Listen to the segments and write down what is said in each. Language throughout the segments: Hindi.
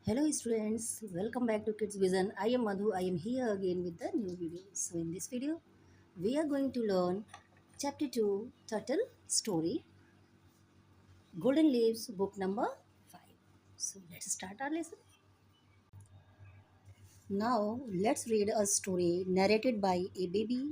Hello students, welcome back to Kids Vision. I am Madhu. I am here again with the new video. So in this video, we are going to learn chapter 2 Turtle Story, Golden Leaves, book number 5. So let's start our lesson. Now let's read a story narrated by a baby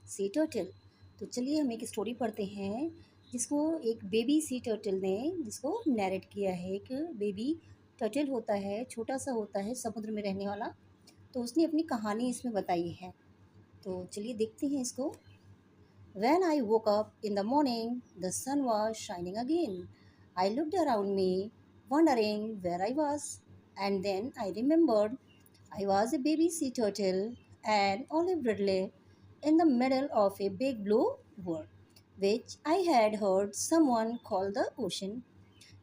sea turtle. तो चलिए हम एक स्टोरी पढ़ते हैं जिसको एक बेबी सी टर्टल ने जिसको नैरेट किया है। एक बेबी टर्टल होता है, छोटा सा होता है, समुद्र में रहने वाला। तो उसने अपनी कहानी इसमें बताई है। तो चलिए देखते हैं इसको। When I woke up in the morning, the sun was shining again. I looked around me, wondering where I was, and then I remembered I was a baby sea turtle and olive ridley in the middle of a big blue world, which I had heard someone call the ocean.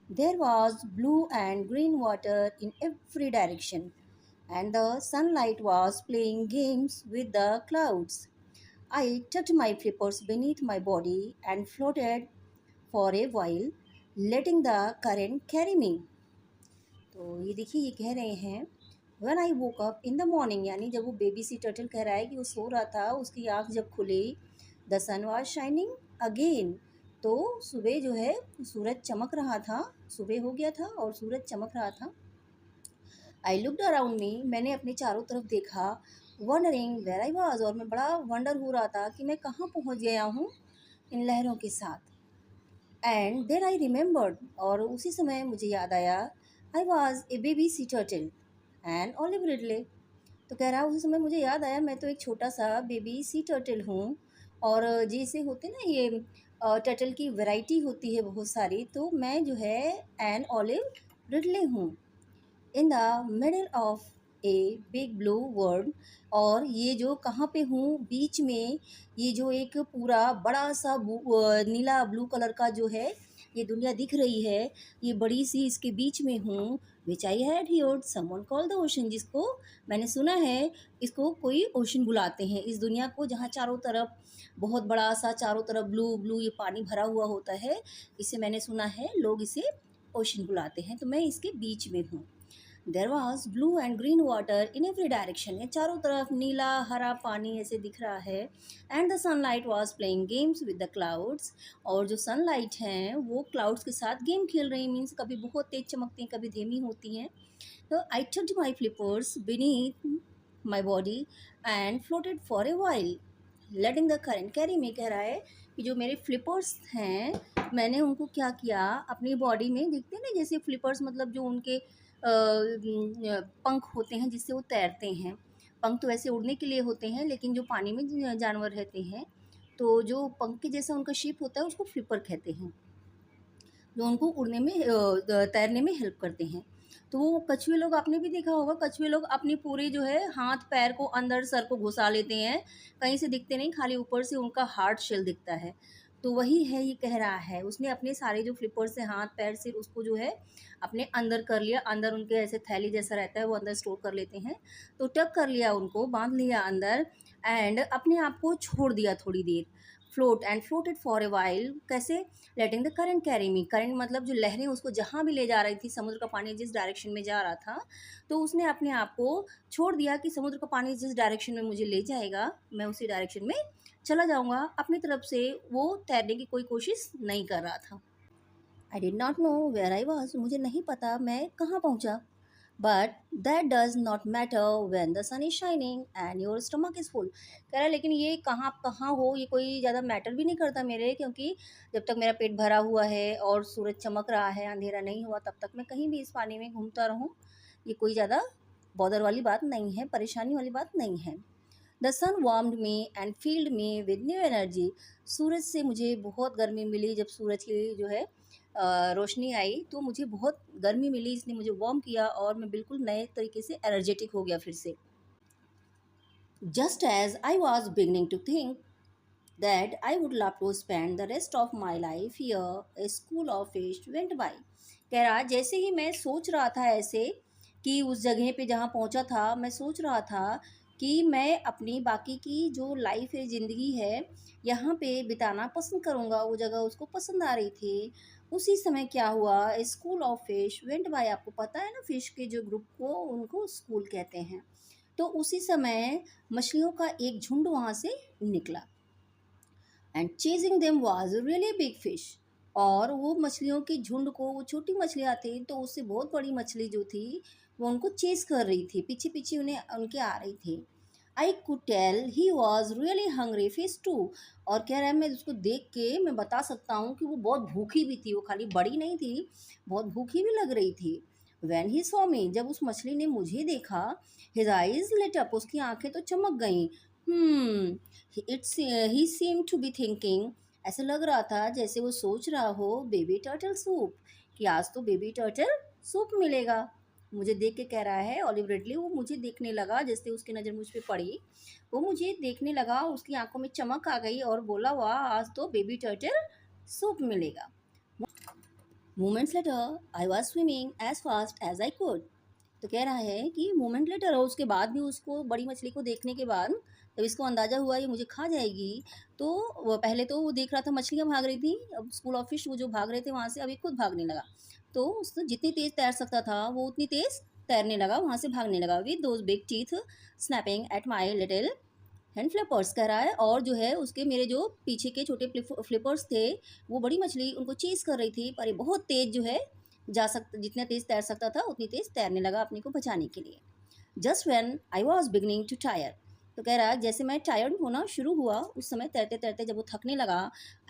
There was blue and green water in every direction, and the sunlight was playing games with the clouds. I tucked my flippers beneath my body and floated for a while, letting the current carry me. तो ये देखिए, ये कह रहे हैं When I woke up in the morning, यानी जब वो बेबी सी टर्टल कह रहा है कि वो सो रहा था, उसकी आँख जब खुली, the sun was shining again, तो सुबह जो है सूरज चमक रहा था, सुबह हो गया था और सूरज चमक रहा था। आई लुक्ड अराउंड मी, मैंने अपने चारों तरफ देखा, वंडरिंग वेयर आई वाज, और मैं बड़ा वंडर हो रहा था कि मैं कहाँ पहुँच गया हूँ इन लहरों के साथ। एंड देन आई रिमेंबर्ड, और उसी समय मुझे याद आया, I was a baby sea turtle and olive Ridley. तो कह रहा है उसी समय मुझे याद आया मैं तो एक छोटा सा बेबी सी टर्टल हूँ, और जैसे होते ना ये टर्टल की वैरायटी होती है बहुत सारी, तो मैं जो है एन ऑलिव रिडले हूँ इन the middle of a big blue world. और ये जो कहाँ पे हूँ, बीच में, ये जो एक पूरा बड़ा सा नीला ब्लू कलर का जो है ये दुनिया दिख रही है, ये बड़ी सी इसके बीच में हूँ। Which I had heard someone call the ocean, जिसको मैंने सुना है इसको कोई ओशन बुलाते हैं, इस दुनिया को जहाँ चारों तरफ बहुत बड़ा सा चारों तरफ ब्लू ब्लू ये पानी भरा हुआ होता है, इसे मैंने सुना है लोग इसे ओशन बुलाते हैं। तो मैं इसके बीच में हूँ। There was blue and green water in every direction, ये चारों तरफ नीला हरा पानी ऐसे दिख रहा है। And the sunlight was playing games with the clouds, और जो सनलाइट हैं वो क्लाउड्स के साथ गेम खेल रही, मीन्स कभी बहुत तेज चमकती हैं, कभी धीमी होती हैं। तो I tucked my flippers beneath my body and floated for a while, letting the current carry me. कह रहा है कि जो मेरे फ्लिपर्स हैं, मैंने उनको क्या किया, अपनी बॉडी में, देखते हैं ना जैसे फ्लिपर्स मतलब जो उनके पंख होते हैं जिससे वो तैरते हैं। पंख तो वैसे उड़ने के लिए होते हैं, लेकिन जो पानी में जानवर रहते हैं तो जो पंख के जैसा उनका शेप होता है उसको फ्लिपर कहते हैं, जो उनको उड़ने में तैरने में हेल्प करते हैं। तो वो कछुए लोग, आपने भी देखा होगा, कछुए लोग अपनी पूरे जो है हाथ पैर को अंदर सर को घुसा लेते हैं, कहीं से दिखते नहीं, खाली ऊपर से उनका हार्ड शेल दिखता है। तो वही है, ये कह रहा है उसने अपने सारे जो फ्लिपर से हाथ पैर से उसको जो है अपने अंदर कर लिया, अंदर उनके ऐसे थैली जैसा रहता है वो अंदर स्टोर कर लेते हैं, तो टक कर लिया, उनको बांध लिया अंदर, एंड अपने आप को छोड़ दिया थोड़ी देर। Float and floated for a while, कैसे, letting the current carry me, current मतलब जो लहरें उसको जहाँ भी ले जा रही थी, समुद्र का पानी जिस डायरेक्शन में जा रहा था, तो उसने अपने आप को छोड़ दिया कि समुद्र का पानी जिस डायरेक्शन में मुझे ले जाएगा मैं उसी डायरेक्शन में चला जाऊँगा। अपनी तरफ से वो तैरने की कोई कोशिश नहीं कर रहा था। I did not know where I was, मुझे नहीं पता मैं कहाँ पहुँचा। But that does not matter when the sun is shining and your stomach is full. कह रहा है लेकिन ये कहाँ आप कहाँ हो ये कोई ज़्यादा मैटर भी नहीं करता मेरे, क्योंकि जब तक मेरा पेट भरा हुआ है और सूरज चमक रहा है, अंधेरा नहीं हुआ, तब तक मैं कहीं भी इस पानी में घूमता रहूँ, ये कोई ज़्यादा बॉदर वाली बात नहीं है, परेशानी वाली बात नहीं है। The sun warmed me and filled me with new energy, सूरज से मुझे बहुत गर्मी मिली, जब सूरज की जो है रोशनी आई तो मुझे बहुत गर्मी मिली, इसने मुझे वार्म किया और मैं बिल्कुल नए तरीके से एनर्जेटिक हो गया फिर से। Just as I was beginning to think that I would love to spend the rest of my life here, a school of fish went by. कह रहा जैसे ही मैं सोच रहा था ऐसे कि उस जगह पे जहाँ पहुँचा था, मैं सोच रहा था कि मैं अपनी बाकी की जो लाइफ है, ज़िंदगी है, यहाँ पे बिताना पसंद करूँगा, वो जगह उसको पसंद आ रही थी। उसी समय क्या हुआ, school of fish went by. आपको पता है ना, फिश के जो ग्रुप को उनको स्कूल कहते हैं। तो उसी समय मछलियों का एक झुंड वहाँ से निकला, and chasing them was really big fish. और वो मछलियों के झुंड को, वो छोटी मछलियाँ थी तो उससे बहुत बड़ी मछली जो थी वो उनको चेज कर रही थी, पीछे पीछे उन्हें उनके आ रही थी। I could tell he was really hungry fish too. और कह रहा है, मैं उसको देख के मैं बता सकता हूँ कि वो बहुत भूखी भी थी, वो खाली बड़ी नहीं थी, बहुत भूखी भी लग रही थी। वैन ही सॉ मी, जब उस मछली ने मुझे देखा, हिज आइज लिट अप, उसकी आंखें तो चमक गईं। It's he seem to be thinking, ऐसे लग रहा था जैसे वो सोच रहा हो बेबी टर्टल सूप, कि आज तो बेबी टर्टल सूप मिलेगा। मुझे देख के कह रहा है ऑलिव रिडले, वो मुझे देखने लगा, जैसे उसकी नज़र मुझ पे पड़ी, वो मुझे देखने लगा, उसकी आंखों में चमक आ गई और बोला, वाह आज तो बेबी टर्टल सूप मिलेगा। Moments later I was swimming as fast as I could. तो कह रहा है कि मोमेंट लेटर, और उसके बाद भी उसको, बड़ी मछली को देखने के बाद जब इसको अंदाज़ा हुआ ये मुझे खा जाएगी, तो वो पहले तो वो देख रहा था मछलियाँ भाग रही थी, अब स्कूल ऑफ फिश वो जो भाग रहे थे वहाँ से, अभी खुद भागने लगा। तो उसने जितनी तेज़ तैर सकता था वो उतनी तेज़ तैरने लगा, वहाँ से भागने लगा, with those big teeth snapping at my little hand flippers, कह रहा है। और जो है उसके, मेरे जो पीछे के छोटे फ्लिपर्स थे, वो बड़ी मछली उनको चीज कर रही थी, पर ये बहुत तेज जो है जा सकता, जितना तेज तैर सकता था उतनी तेज तैरने लगा अपने को बचाने के लिए। Just when I was beginning to tire, तो कह रहा है जैसे मैं टायर्ड होना शुरू हुआ, उस समय तैरते तैरते जब वो थकने लगा,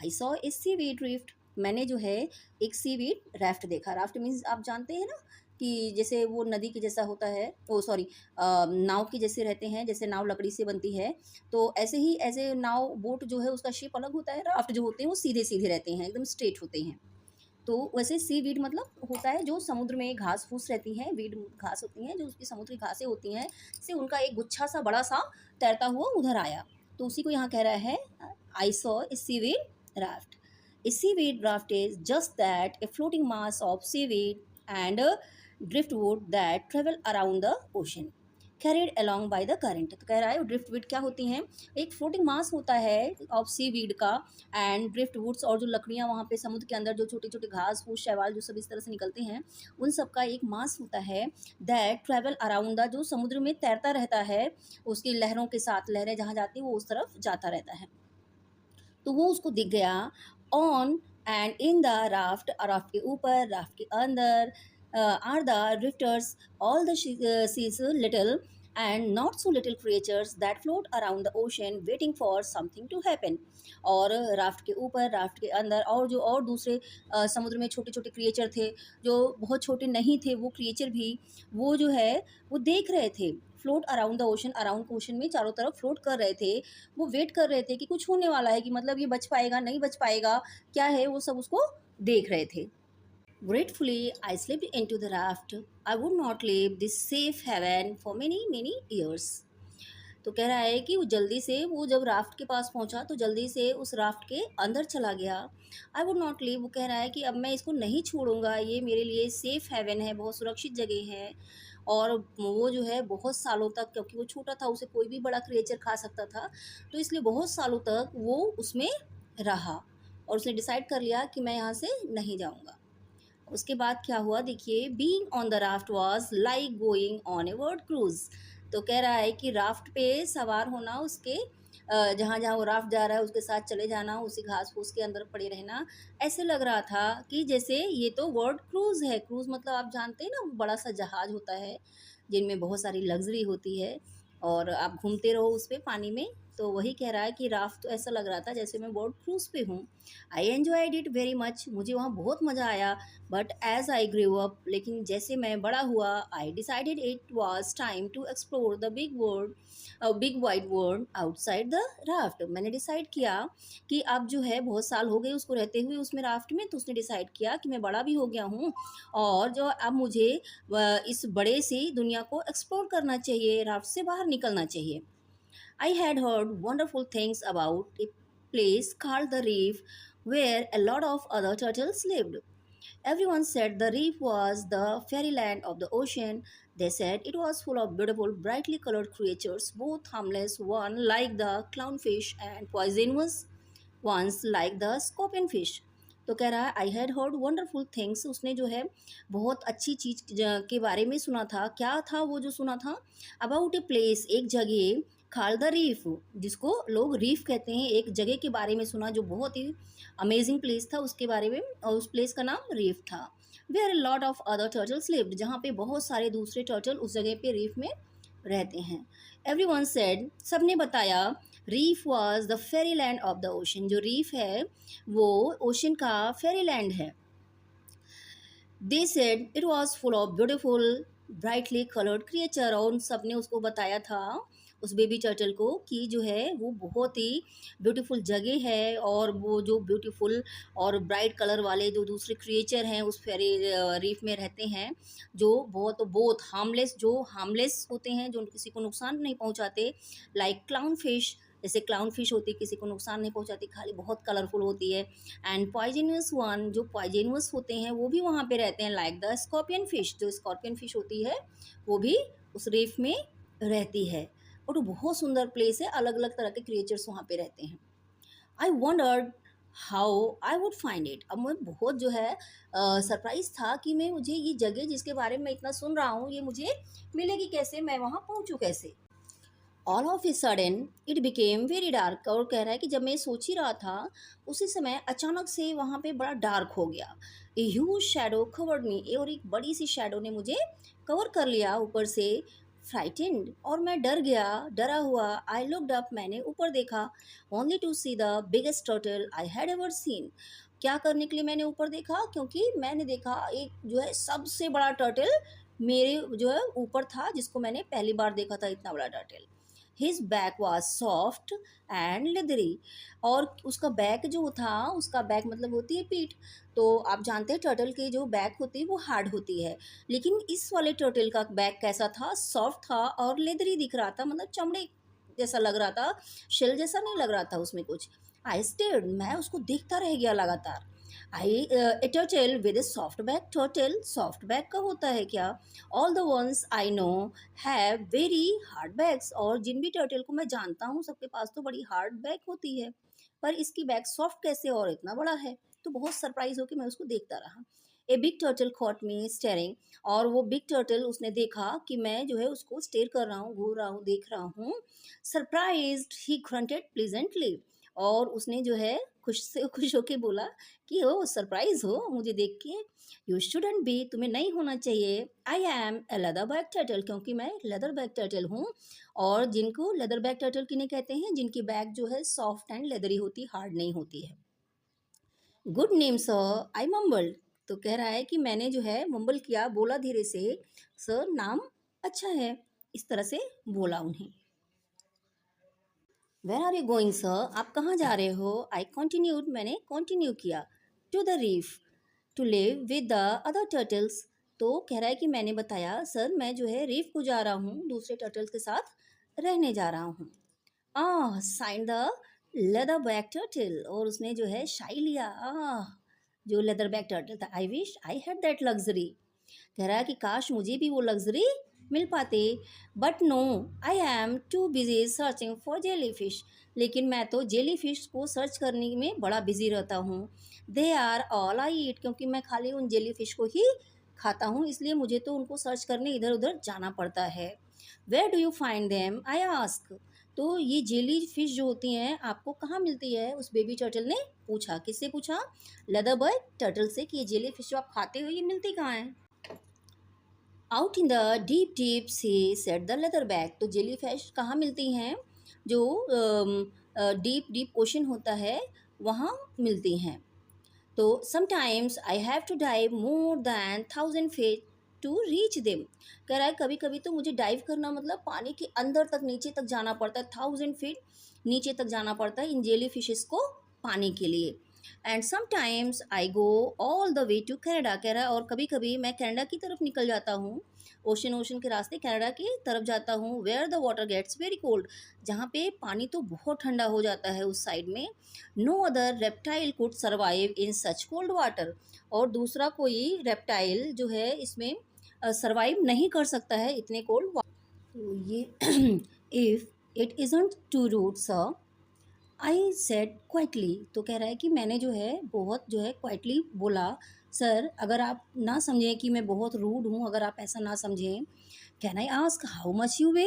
I saw a seaweed rift, मैंने जो है एक सीवीड राफ्ट देखा। राफ्ट मीन्स आप जानते हैं ना, कि जैसे वो नदी के जैसा होता है, ओ सॉरी, नाव के जैसे रहते हैं, जैसे नाव लकड़ी से बनती है, तो ऐसे ही, ऐसे नाव बोट जो है उसका शेप अलग होता है, राफ्ट जो होते हैं वो सीधे सीधे रहते हैं, एकदम स्ट्रेट होते हैं। तो वैसे सी वीड मतलब होता है जो समुद्र में घास फूस रहती हैं, वीड घास होती हैं जो उसकी समुद्र की घासें होती हैं, से उनका एक गुच्छा सा बड़ा सा तैरता हुआ उधर आया, तो उसी को यहाँ कह रहा है, I saw a seaweed raft. A seaweed raft is just that, a floating mass of seaweed and driftwood that travel around the ocean carried along by the current। तो कह रहा है ड्रिफ्टवुड क्या होती हैं, एक फ्लोटिंग मास होता है ऑफ सी वीड का, एंड ड्रिफ्टवुड्स, और जो लकड़ियाँ वहाँ पे समुद्र के अंदर जो छोटे छोटे घास फूस शैवाल जो सब इस तरह से निकलते हैं, उन सब का एक मास होता है, दैट ट्रैवल अराउंड द, जो समुद्र में तैरता रहता है, उसकी लहरों के साथ, लहरें जहाँ जाती हैं वो उस तरफ जाता रहता है। तो वो उसको दिख गया, on and in the raft, raft के ऊपर, राफ्ट के अंदर, are the drifters, all the seas little and not so little creatures that float around the ocean waiting for something to happen. और राफ्ट के ऊपर, राफ्ट के अंदर, और जो और दूसरे समुद्र में छोटे छोटे क्रिएचर थे, जो बहुत छोटे नहीं थे वो क्रिएचर भी, वो जो है वो देख रहे थे, float around the ocean, around ocean में चारों तरफ फ्लोट कर रहे थे, वो वेट कर रहे थे कि कुछ होने वाला है, कि मतलब ये बच पाएगा नहीं बच पाएगा, क्या है, वो सब उसको देख रहे थे। Gratefully, I slipped into the raft. I would not leave this safe haven for many, many years. तो कह रहा है कि वो जल्दी से, वो जब राफ्ट के पास पहुंचा तो जल्दी से उस राफ्ट के अंदर चला गया। आई वुड नॉट लीव, वो कह रहा है कि अब मैं इसको नहीं छोड़ूंगा, ये मेरे लिए सेफ हेवन है, बहुत सुरक्षित जगह है। और वो जो है बहुत सालों तक, क्योंकि वो छोटा था, उसे कोई भी बड़ा क्रिएचर खा सकता था, तो इसलिए बहुत सालों तक वो उसमें रहा, और उसने डिसाइड कर लिया कि मैं यहाँ से नहीं जाऊँगा। उसके बाद क्या हुआ देखिए, being on the raft was like going on a world cruise. तो कह रहा है कि राफ्ट पे सवार होना, उसके जहाँ जहाँ वो राफ्ट जा रहा है उसके साथ चले जाना, उसी घास फूस के अंदर पड़े रहना, ऐसे लग रहा था कि जैसे ये तो वर्ल्ड क्रूज है। क्रूज मतलब आप जानते हैं ना, बड़ा सा जहाज होता है जिनमें बहुत सारी लग्जरी होती है, और आप घूमते रहो उस पर पानी में। तो वही कह रहा है कि राफ्ट तो ऐसा लग रहा था जैसे मैं वर्ल्ड क्रूज पे हूँ। I enjoyed it very much, मुझे वहाँ बहुत मज़ा आया। But as I grew up, लेकिन जैसे मैं बड़ा हुआ, I decided it was time to explore the big wide world outside the raft. मैंने डिसाइड किया कि अब जो है, बहुत साल हो गए उसको रहते हुए उसमें राफ्ट में, तो उसने डिसाइड किया कि मैं बड़ा भी हो गया हूँ, और जो अब मुझे इस बड़े सी दुनिया को एक्सप्लोर करना चाहिए, राफ्ट से बाहर निकलना चाहिए। I had heard wonderful things about a place called the Reef where a lot of other turtles lived. Everyone said the reef was the fairyland of the ocean. They said it was full of beautiful, brightly colored creatures, both harmless, one like the clownfish and poisonous ones like the scorpionfish. तो कह रहा है I had heard wonderful things, उसने जो है बहुत अच्छी चीज़ के बारे में सुना था। क्या था वो जो सुना था? अबाउट ए प्लेस, एक जगह, खाल द रीफ, जिसको लोग रीफ कहते हैं, एक जगह के बारे में सुना जो बहुत ही अमेजिंग प्लेस था उसके बारे में, और उस प्लेस का नाम रीफ था। Where a lot of other turtles lived, जहाँ पे बहुत सारे दूसरे टर्टल उस जगह पे रीफ में रहते हैं। एवरीवन सेड, सबने बताया, reef was the fairy land of the ocean, जो रीफ है वो ओशन का फेरी लैंड है। They said it was full of beautiful brightly coloured creature, और उन सब ने उसको बताया था, उस बेबी टर्टल को, कि जो है वो बहुत ही ब्यूटीफुल जगह है, और वो जो ब्यूटीफुल और ब्राइट कलर वाले जो दूसरे क्रिएचर हैं उस फेरी रीफ में रहते हैं, जो बहुत हार्मलेस, जो हार्मलेस होते हैं, जो किसी को नुकसान नहीं पहुंचाते, लाइक क्लाउन फिश, जैसे क्लाउन फिश होती है, किसी को नुकसान नहीं पहुंचाती, खाली बहुत कलरफुल होती है। एंड पॉइजनस वन, जो पॉइजनस होते हैं वो भी वहाँ पे रहते हैं, लाइक द स्कॉर्पियन फिश, जो स्कॉर्पियन फिश होती है वो भी उस रीफ में रहती है। और वो बहुत सुंदर प्लेस है, अलग अलग तरह के क्रिएचर्स वहाँ पे रहते हैं। आई wandered how I would find it, अब मैं बहुत जो है सरप्राइज था कि मैं, मुझे ये जगह जिसके बारे में मैं इतना सुन रहा हूँ ये मुझे मिलेगी कैसे, मैं वहाँ पहुँचूँ कैसे। All of a sudden it became very dark, और कह रहा है कि जब मैं सोच ही रहा था उसी समय अचानक से वहाँ पे बड़ा डार्क हो गया। ए ह्यूज शैडो कवर्ड मी, और एक बड़ी सी शैडो ने मुझे कवर कर लिया ऊपर से। फ्राइटेंड, और मैं डर गया, डरा हुआ। आई लुक्ड अप, मैंने ऊपर देखा, only to see the biggest turtle I had ever seen. क्या करने के लिए मैंने ऊपर देखा? क्योंकि मैंने देखा एक जो है सबसे बड़ा टर्टल मेरे जो है ऊपर था, जिसको मैंने पहली बार देखा था, इतना बड़ा turtle. His back was soft and leathery, और उसका बैक जो था, उसका बैक मतलब होती है पीठ, तो आप जानते हैं टर्टल की जो बैक होती है वो हार्ड होती है, लेकिन इस वाले टर्टल का बैक कैसा था? सॉफ्ट था और लेदरी दिख रहा था, मतलब चमड़े जैसा लग रहा था, शेल जैसा नहीं लग रहा था उसमें कुछ। आई स्टेयर्ड, मैं उसको देखता रह गया लगातार। I a turtle with a soft back, turtle soft back का होता है क्या? All the ones I know have very hard backs, और जिन भी टर्टल को मैं जानता हूँ सबके पास तो बड़ी हार्ड बैग होती है, पर इसकी बैग सॉफ्ट कैसे और इतना बड़ा है? तो बहुत सरप्राइज होकर मैं उसको देखता रहा। A big turtle caught me steering, और वो बिग टर्टल उसने देखा कि मैं जो है उसको स्टेयर कर रहा हूँ, घूर रहा हूँ, देख रहा हूँ। सरप्राइज्ड ही ग्रंटेड प्लीजेंटली, और उसने जो है खुश से खुश होके बोला कि ओ सरप्राइज हो मुझे देख के। यू शुडंट बी, तुम्हें नहीं होना चाहिए। I am a leatherback turtle, क्योंकि मैं लेदर बैक टर्टल हूँ, और जिनको लेदर बैक टर्टल किन्हें कहते हैं? जिनकी बैक जो है सॉफ्ट एंड लेदरी होती, हार्ड नहीं होती है। गुड नेम सर, आई मम्बल्ड, तो कह रहा है कि मैंने जो है मम्बल किया, बोला धीरे से, सर नाम अच्छा है, इस तरह से बोला उन्हें। Where are you going sir, आप कहाँ जा रहे हो? आई कॉन्टिन्यूड, मैंने कॉन्टिन्यू किया। To the reef to live with the other turtles, तो कह रहा है कि मैंने बताया, सर मैं जो है रीफ को जा रहा हूँ, दूसरे टर्टल्स के साथ रहने जा रहा हूँ। Sighed the leatherback turtle, और उसने जो है शाई लिया। जो लेदर बैक टर्टल था, I wish I had that luxury, कह रहा है कि काश मुझे भी वो लग्जरी मिल पाते। But no, I am too busy searching for jellyfish, लेकिन मैं तो जेली फिश को सर्च करने में बड़ा बिजी रहता हूँ। दे आर ऑल आई ईट, क्योंकि मैं खाली उन जेली फिश को ही खाता हूँ, इसलिए मुझे तो उनको सर्च करने इधर उधर जाना पड़ता है। Where do you find them, I ask, तो ये जेली फिश जो होती हैं आपको कहाँ मिलती है? उस बेबी टर्टल ने पूछा। किससे पूछा? लेदर बॉय टर्टल से, कि ये जेली फिश जो आप खाते हो ये मिलती कहाँ है? Out in the deep deep sea, set the leather bag, तो जेली फिश कहाँ मिलती हैं? जो डीप डीप ओशन होता है वहाँ मिलती हैं। तो sometimes I have to dive more than 1000 feet to reach them, कह रहा है कभी कभी तो मुझे डाइव करना मतलब पानी के अंदर तक, नीचे तक जाना पड़ता है, 1000 फीट नीचे तक जाना पड़ता है इन जेली फिशेस को पाने के लिए। And sometimes I go all the way to Canada, कह रहा है और कभी कभी मैं कनाडा की तरफ निकल जाता हूँ, ओशन ओशन के रास्ते कनाडा की तरफ जाता हूँ। Where the water gets very cold, जहाँ पे पानी तो बहुत ठंडा हो जाता है उस साइड में। No other reptile could survive in such cold water, और दूसरा कोई रेप्टाइल जो है इसमें सर्वाइव नहीं कर सकता है इतने कोल्ड वाटर। तो ये if it isn't too rude sir, I said quietly, तो कह रहा है कि मैंने जो है बहुत जो है क्वाइटली बोला, सर अगर आप ना समझें कि मैं बहुत रूड हूँ, अगर आप ऐसा ना समझें, can I ask how much you weigh,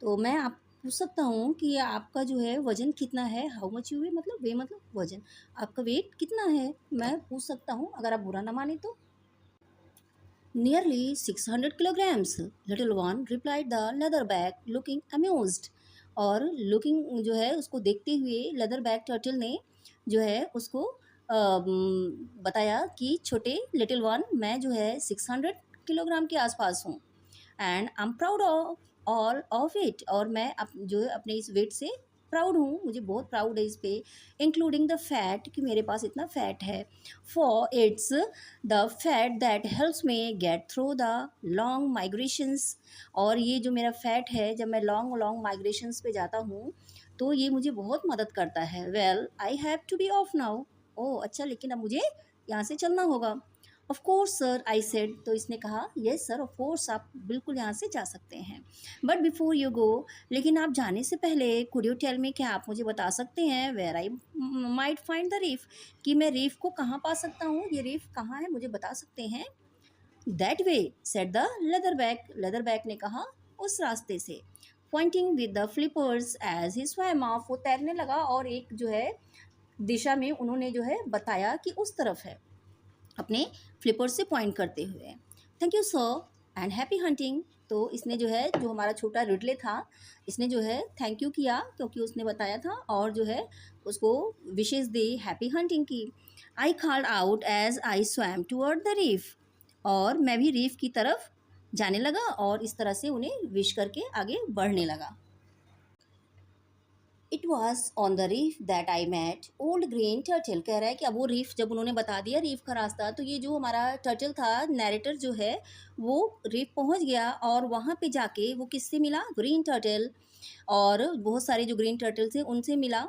तो मैं आप पूछ सकता हूँ कि आपका जो है वज़न कितना है? हाउ मच यू वे मतलब वे मतलब वज़न, आपका वेट कितना है? मैं पूछ सकता हूँ अगर आप बुरा ना माने तो। Nearly 600 kilograms, little one replied the leatherback looking amused, और लुकिंग जो है उसको देखते हुए लेदर बैक टर्टल ने जो है उसको बताया कि छोटे लिटिल वन, मैं जो है 600 किलोग्राम के आसपास हूँ, and I am proud of all of it, और मैं जो है अपने इस वेट से प्राउड हूँ, मुझे बहुत प्राउड है इस पे, इंक्लूडिंग द फैट कि मेरे पास इतना फैट है, for its the fat that helps me get through the long migrations, और ये जो मेरा फैट है जब मैं लॉन्ग लॉन्ग माइग्रेशंस पे जाता हूँ तो ये मुझे बहुत मदद करता है। Well I have to be off now, oh अच्छा लेकिन अब मुझे यहाँ से चलना होगा। Of course sir I said, तो इसने कहा यस सर ऑफ कोर्स आप बिल्कुल यहाँ से जा सकते हैं, बट बिफोर यू गो, लेकिन आप जाने से पहले कुड यू टेल मी, क्या आप मुझे बता सकते हैं where I might find the reef, कि मैं रीफ को कहाँ पा सकता हूँ, ये रीफ कहाँ है मुझे बता सकते हैं। That way said the leatherback, leatherback ने कहा उस रास्ते से, pointing with the flippers as he swam off, वो तैरने लगा और एक जो है दिशा में उन्होंने जो है बताया कि उस तरफ है, अपने फ्लिपर से पॉइंट करते हुए। Thank you sir and happy hunting, तो इसने जो है जो हमारा छोटा रिडले था इसने जो है थैंक यू किया क्योंकि उसने बताया था, और जो है उसको विशेष दी हैप्पी हंटिंग की। I called out as I swam toward the reef, और मैं भी रीफ की तरफ जाने लगा और इस तरह से उन्हें विश करके आगे बढ़ने लगा। It was on the reef that I met old green turtle, कह रहा है कि अब वो रीफ जब उन्होंने बता दिया रीफ का रास्ता, तो ये जो हमारा टर्टल था नैरेटर जो है वो रीफ पहुंच गया, और वहाँ पे जाके वो किससे मिला, ग्रीन टर्टल, और बहुत सारे जो ग्रीन टर्टल थे उनसे मिला,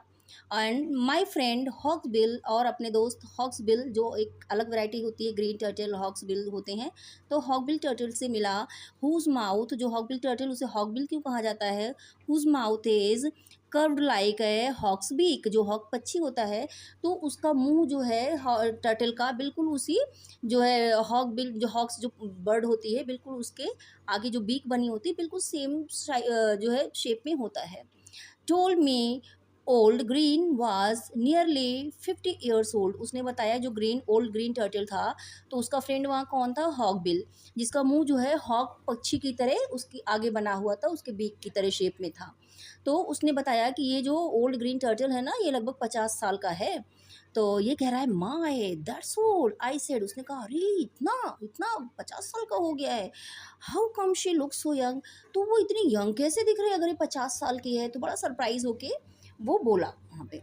and my friend hawksbill, और अपने दोस्त हॉक्स बिल जो एक अलग वैरायटी होती है, ग्रीन टर्टल हॉक्स बिल होते हैं, तो हॉक बिल टर्टल से मिला। हुज माउथ, जो हॉक बिल टर्टल उसे हॉक बिल क्यों कहा जाता है, whose mouth is curved like a hawk's beak, जो हॉक पक्षी होता है तो उसका मुंह जो है टर्टल का बिल्कुल उसी जो है हॉक बिल जो हॉक्स जो बर्ड होती है बिल्कुल उसके आगे जो बीक बनी होती है बिल्कुल सेम जो है शेप में होता है। Told me old green was nearly 50 years old, उसने बताया जो ग्रीन ओल्ड ग्रीन टर्टल था तो उसका फ्रेंड वहाँ कौन था, हॉक बिल, जिसका मुंह जो है हॉक पक्षी की तरह उसकी आगे बना हुआ था, उसके बीक की तरह शेप में था। तो उसने बताया कि ये जो ओल्ड ग्रीन टर्टल है ना ये लगभग 50 साल का है। तो ये कह रहा है my that's old I said, उसने कहा अरे इतना इतना 50 साल का हो गया है, how come she look so young, तो वो इतनी यंग कैसे दिख रही है अगर ये 50 साल की है, तो बड़ा सरप्राइज होके वो बोला वहाँ पे।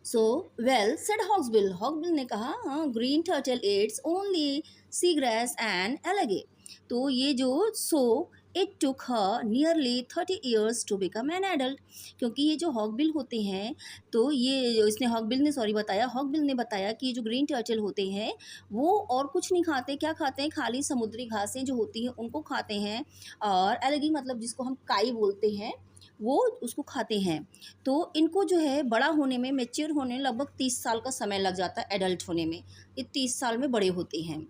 So well said hawksbill, hawksbill ने कहा हाँ green turtle it's only sea grass and algae, तो ये जो so it took her nearly 30 years to become an adult, क्योंकि ये जो हॉकबिल होते हैं तो ये जो इसने हॉकबिल ने सॉरी बताया, हॉकबिल ने बताया कि जो ग्रीन टर्टल होते हैं वो और कुछ नहीं खाते, क्या खाते हैं, खाली समुद्री घासें जो होती हैं उनको खाते हैं, और एलगी मतलब जिसको हम काई बोलते हैं वो उसको खाते हैं। तो इनको जो है बड़ा होने में मैच्योर होने में लगभग 30 साल का समय लग जाता है, एडल्ट होने में ये 30 साल में बड़े होते हैं।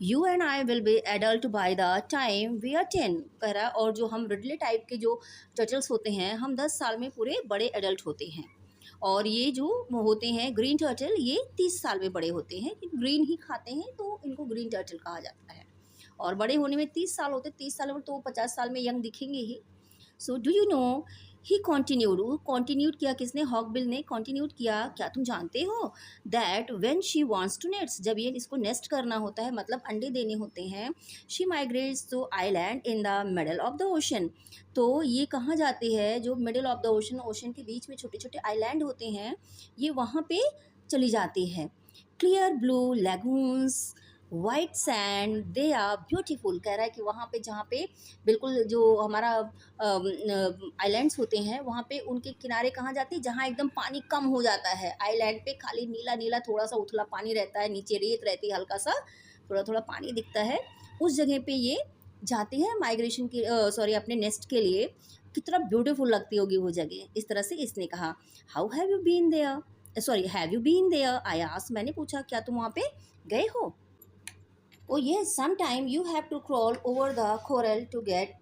You and I will be adult by the time we are 10, कह रहा है, और जो हम रिडले टाइप के जो टर्टल्स होते हैं हम 10 साल में पूरे बड़े एडल्ट होते हैं, और ये जो होते हैं ग्रीन टर्टल ये 30 साल में बड़े होते हैं, ग्रीन ही खाते हैं तो इनको ग्रीन टर्टल कहा जाता है, और बड़े होने में 30 साल होते, 30 साल में तो 50 साल में यंग दिखेंगे ही। So do you know he continued, वो कॉन्टिन्यूड किया किसने, हॉकबिल ने कॉन्टिन्यूड किया, क्या तुम जानते हो that when she wants to नेट्स, जब ये इसको नेस्ट करना होता है मतलब अंडे देने होते हैं, she migrates to island in the middle of the ocean, तो ये कहाँ जाते हैं, जो middle of the ocean, ocean के बीच में छोटे छोटे आइलैंड होते हैं ये वहाँ पे चली जाती है। Clear blue lagoons white sand they are beautiful, कह रहा है कि वहाँ पे जहाँ पे बिल्कुल जो हमारा आइलैंड्स होते हैं वहाँ पे उनके किनारे कहाँ जाती है, जहाँ एकदम पानी कम हो जाता है, आइलैंड पे खाली नीला नीला थोड़ा सा उथला पानी रहता है, नीचे रेत रहती है, हल्का सा थोड़ा थोड़ा पानी दिखता है, उस जगह पे ये जाती है माइग्रेशन की सॉरी अपने नेस्ट के लिए, कितना ब्यूटीफुल लगती होगी वो जगह। इस तरह से इसने कहा, how have you been there, sorry have you been there, I asked, मैंने पूछा क्या तुम वहाँ पे गए हो। Oh yes, some time you have to crawl over the coral to get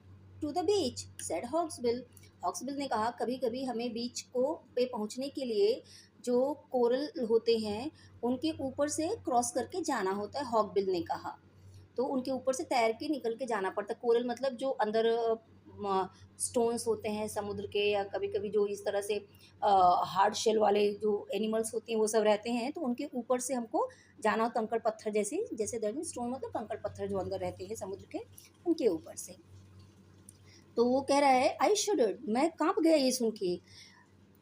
to the beach, said hawksbill. Hawksbill ने कहा कभी कभी हमें बीच को पे पहुंचने के लिए जो कोरल होते हैं उनके ऊपर से क्रॉस करके जाना होता है, हॉकबिल ने कहा। तो उनके ऊपर से तैर के निकल के जाना पड़ता है। कोरल मतलब जो अंदर स्टोन्स होते हैं समुद्र के, या कभी कभी जो इस तरह से हार्ड शेल वाले जो एनिमल्स होते हैं वो सब रहते हैं, तो उनके ऊपर से हमको जाना हो, कंकड़ पत्थर जैसे, जैसे दैट मीन स्टोन मतलब कंकड़ पत्थर जो अंदर रहते हैं समुद्र के, उनके ऊपर से। तो वो कह रहा है आई शुड, मैं कांप गया ये सुन के।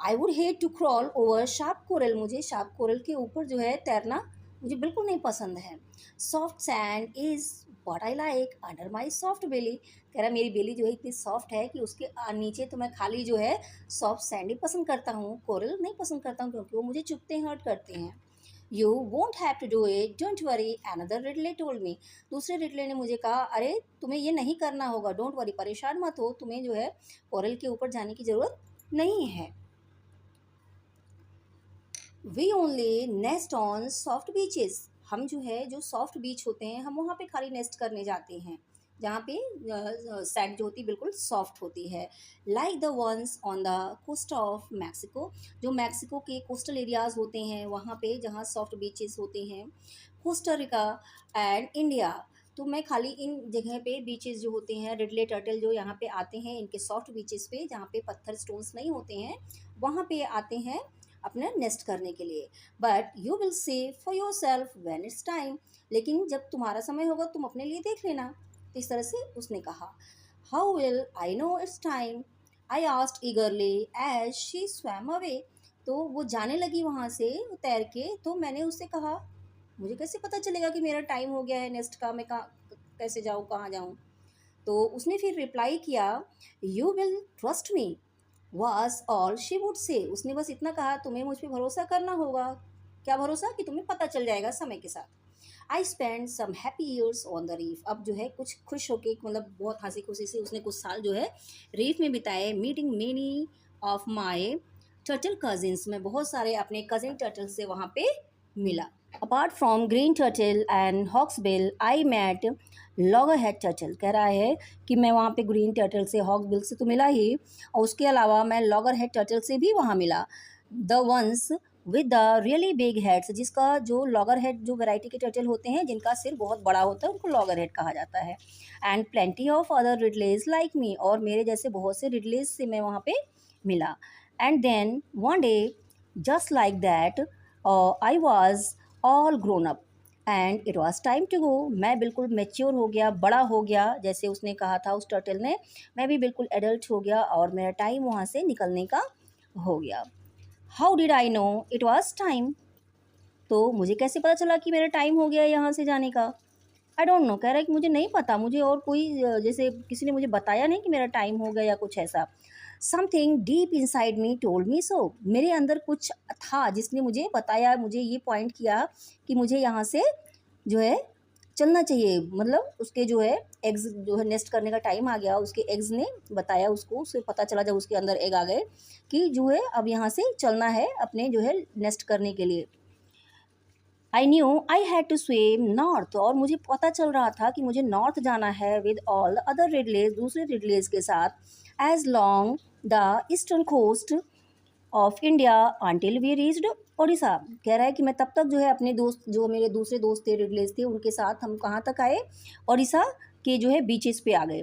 I would hate to crawl over sharp coral, मुझे शार्प कोरल के ऊपर जो है तैरना मुझे बिल्कुल नहीं पसंद है। Soft sand is what I like under my soft belly, कह रहा मेरी बेली जो है इतनी सॉफ्ट है कि उसके नीचे तो मैं खाली जो है सॉफ्ट सैंड ही पसंद करता हूँ, कोरल नहीं पसंद करता हूँ क्योंकि वो मुझे चुभते हैं, हर्ट करते हैं। You won't have to do it, don't worry, another ridley told me, दूसरे रिडले ने मुझे कहा अरे तुम्हें ये नहीं करना होगा, डोंट वरी, परेशान मत हो, तुम्हें जो है कोरल के ऊपर जाने की ज़रूरत नहीं है। We only nest on soft beaches, हम जो है जो सॉफ्ट बीच होते हैं हम वहाँ पे खाली नेस्ट करने जाते हैं जहाँ पे सैंड जो होती है बिल्कुल सॉफ्ट होती है। Like the ones on the coast of Mexico, जो मैक्सिको के कोस्टल एरियाज़ होते हैं वहाँ पे जहाँ सॉफ्ट बीचेस होते हैं, कोस्टा रिका एंड इंडिया। तो मैं खाली इन जगह पे बीचेस जो होते हैं, रिडले टर्टल जो यहाँ पे आते हैं इनके सॉफ्ट बीचेस पे जहाँ पे पत्थर स्टोन्स नहीं होते हैं, वहाँ पे आते हैं अपना नेस्ट करने के लिए। But you will see for your self when it's time, लेकिन जब तुम्हारा समय होगा तुम अपने लिए देख लेना। तो इस तरह से उसने कहा। How will I know it's time, I asked eagerly as she swam away, तो वो जाने लगी वहाँ से तैर के, तो मैंने उससे कहा मुझे कैसे पता चलेगा कि मेरा टाइम हो गया है नेस्ट का, मैं कहाँ कैसे जाऊँ कहाँ जाऊँ। तो उसने फिर रिप्लाई किया, you will trust me was all she would say, उसने बस इतना कहा तुम्हें मुझ पर भरोसा करना होगा। क्या भरोसा, कि तुम्हें पता चल जाएगा समय के साथ। I spend some happy years on the reef, अब जो है कुछ खुश होके मतलब बहुत हंसी खुशी से उसने कुछ साल जो है रीफ में बिताए। Meeting many of my turtle cousins, में बहुत सारे अपने कजिन टर्टल से वहाँ पे मिला। Apart from green turtle and hawksbill I met loggerhead turtle, कह रहा है कि मैं वहाँ पे ग्रीन टर्टल से हॉक्सबिल से तो मिला ही, और उसके अलावा मैं लॉगरहेड टर्टल से भी वहाँ मिला। The ones with the really big heads, जिसका जो लॉगर हेड जो वैरायटी के टर्टल होते हैं जिनका सिर बहुत बड़ा होता है उनको लॉगर हेड कहा जाता है। And plenty of other ridleys like me, और मेरे जैसे बहुत से रिडलेज से मैं वहाँ पे मिला। And then one day just like that I was all grown up and it was time to go, मैं बिल्कुल मेच्योर हो गया, बड़ा हो गया, जैसे उसने कहा था उस टर्टल ने, मैं भी बिल्कुल एडल्ट हो गया और मेरा टाइम वहाँ से निकलने का हो गया। How did I know it was time, तो मुझे कैसे पता चला कि मेरा टाइम हो गया यहाँ से जाने का। आई डोंट नो, कह रहा है कि मुझे नहीं पता, मुझे और कोई जैसे किसी ने मुझे बताया नहीं कि मेरा टाइम हो गया या कुछ ऐसा। Something deep inside me told me so, मेरे अंदर कुछ था जिसने मुझे बताया, मुझे ये पॉइंट किया कि मुझे यहाँ से जो है चलना चाहिए, मतलब उसके जो है एग्स जो है नेस्ट करने का टाइम आ गया, उसके एग्स ने बताया उसको, उसे पता चला जब उसके अंदर एग आ गए कि जो है अब यहाँ से चलना है अपने जो है नेस्ट करने के लिए। I knew I had to swim north, और मुझे पता चल रहा था कि मुझे नॉर्थ जाना है विद ऑल अदर रिडलेज, दूसरे रिडलेज के साथ। As long the eastern coast of India until we reached Odisha, कह रहा है कि मैं तब तक जो है अपने दोस्त, जो मेरे दूसरे दोस्त थे रिडलेज थे, उनके साथ हम कहाँ तक आए, ओडिशा के जो है बीचेस पे आ गए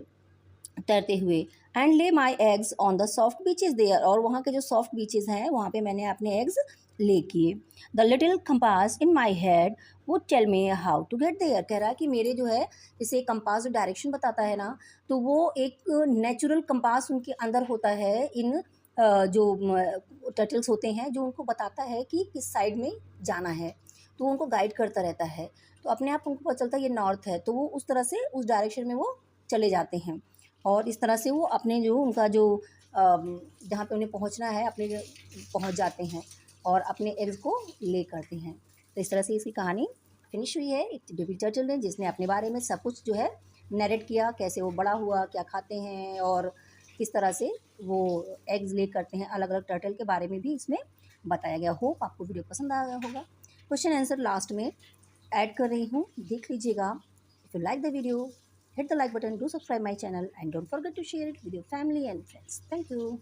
तैरते हुए। And lay my eggs on the soft beaches there, और वहाँ के जो सॉफ्ट बीचेस हैं वहाँ पे मैंने अपने एग्स ले किए। The little compass in my head would tell me how to get there, कह रहा है कि मेरे जो है जैसे कंपास जो डायरेक्शन बताता है ना, तो वो एक नेचुरल कंपास उनके अंदर होता है, इन जो टर्टल्स होते हैं जो उनको बताता है कि किस साइड में जाना है, तो उनको गाइड करता रहता है, तो अपने आप उनको पता चलता है ये नॉर्थ है, तो वो उस तरह से उस डायरेक्शन में वो चले जाते हैं, और इस तरह से वो अपने जो उनका जो जहाँ पे उन्हें पहुँचना है अपने पहुँच जाते हैं और अपने एग्स को ले करते हैं। तो इस तरह से इसकी कहानी फिनिश हुई है एक बेबी टर्टल ने, जिसने अपने बारे में सब कुछ जो है नैरेट किया, कैसे वो बड़ा हुआ, क्या खाते हैं और किस तरह से वो एग्स ले करते हैं। अलग अलग टर्टल के बारे में भी इसमें बताया गया। होप आपको वीडियो पसंद आया होगा। क्वेश्चन आंसर लास्ट में ऐड कर रही हूँ, देख लीजिएगा। If you like the video, hit the like button, do subscribe my channel and don't forget to share it with your family and friends. Thank you.